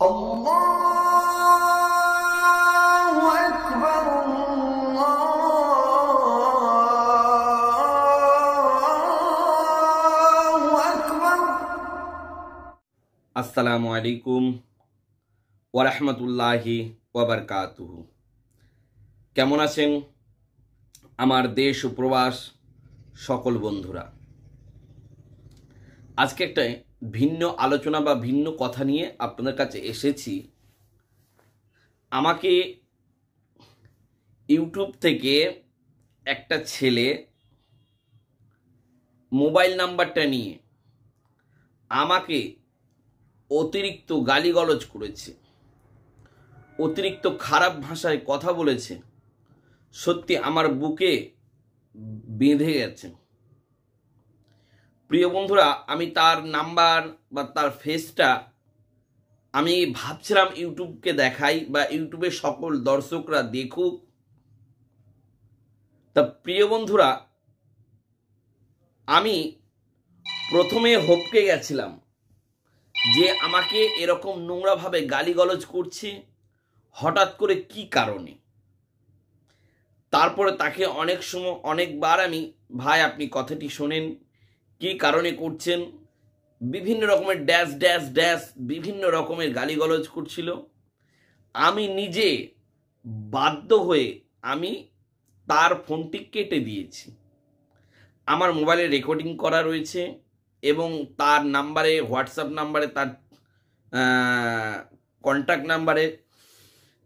আল্লাহু আকবার আল্লাহু আকবার। আসসালামু আলাইকুম ওয়া রাহমাতুল্লাহি ওয়া বারাকাতুহু। কেমন আছেন আমার দেশ ও প্রবাস সকল বন্ধুরা? আজকে একটা ভিন্ন আলোচনা বা ভিন্ন কথা নিয়ে আপনাদের কাছে এসেছি। আমাকে ইউটিউব থেকে একটা ছেলে মোবাইল নাম্বারটা নিয়ে আমাকে অতিরিক্ত গালিগালাজ করেছে, অতিরিক্ত খারাপ ভাষায় কথা বলেছে। সত্যি আমার বুকে বেঁধে গেছে। প্রিয় বন্ধুরা, আমি তার নাম্বার বা তার ফেসটা আমি ভাবছিলাম ইউটিউবকে দেখাই বা ইউটিউবের সকল দর্শকরা দেখুক। তা প্রিয় বন্ধুরা, আমি প্রথমে হপকে গেছিলাম যে আমাকে এরকম নোংরাভাবে গালিগালাজ করছে, হঠাৎ করে কি কারণে। তারপরে তাকে অনেকবার আমি, ভাই আপনি কথাটি শোনেন, কি কারণে করছেন, বিভিন্ন রকমের ড্যাশ ড্যাশ ড্যাশ বিভিন্ন রকমের গালিগালাজ করছিল। আমি নিজে বাধ্য হয়ে আমি তার ফোনটি কেটে দিয়েছি। আমার মোবাইলে রেকর্ডিং করা রয়েছে এবং তার নাম্বারে, হোয়াটসঅ্যাপ নাম্বারে, তার কন্ট্যাক্ট নাম্বারে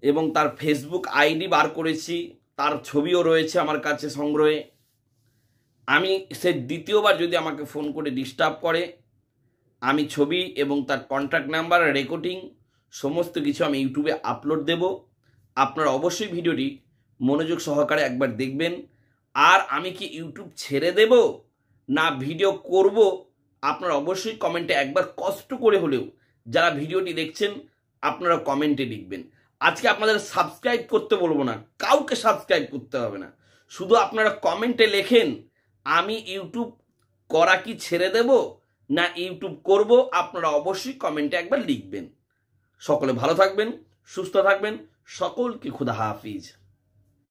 এবং তার ফেসবুক আইডি বার করেছি, তার ছবিও রয়েছে আমার কাছে সংগ্রহে। আমি সে দ্বিতীয়বার যদি আমাকে ফোন করে ডিস্টার্ব করে, আমি ছবি এবং তার কন্ট্যাক্ট নাম্বার, রেকর্ডিং সমস্ত কিছু আমি ইউটিউবে আপলোড দেব। আপনারা অবশ্যই ভিডিওটি মনোযোগ সহকারে একবার দেখবেন। আর আমি কি ইউটিউব ছেড়ে দেব না ভিডিও করব, আপনারা অবশ্যই কমেন্টে একবার কষ্ট করে হলেও যারা ভিডিওটি দেখছেন আপনারা কমেন্টে লিখবেন। আজকে আপনাদের সাবস্ক্রাইব করতে বলবো না, কাউকে সাবস্ক্রাইব করতে হবে না, শুধু আপনারা কমেন্টে লেখেন আমি ইউটিউব করা কি ছেড়ে দেব না ইউটিউব করব। আপনারা অবশ্যই কমেন্টে একবার লিখবেন। সকলে ভালো থাকবেন, সুস্থ থাকবেন, সকলকে খুদা হাফিজ।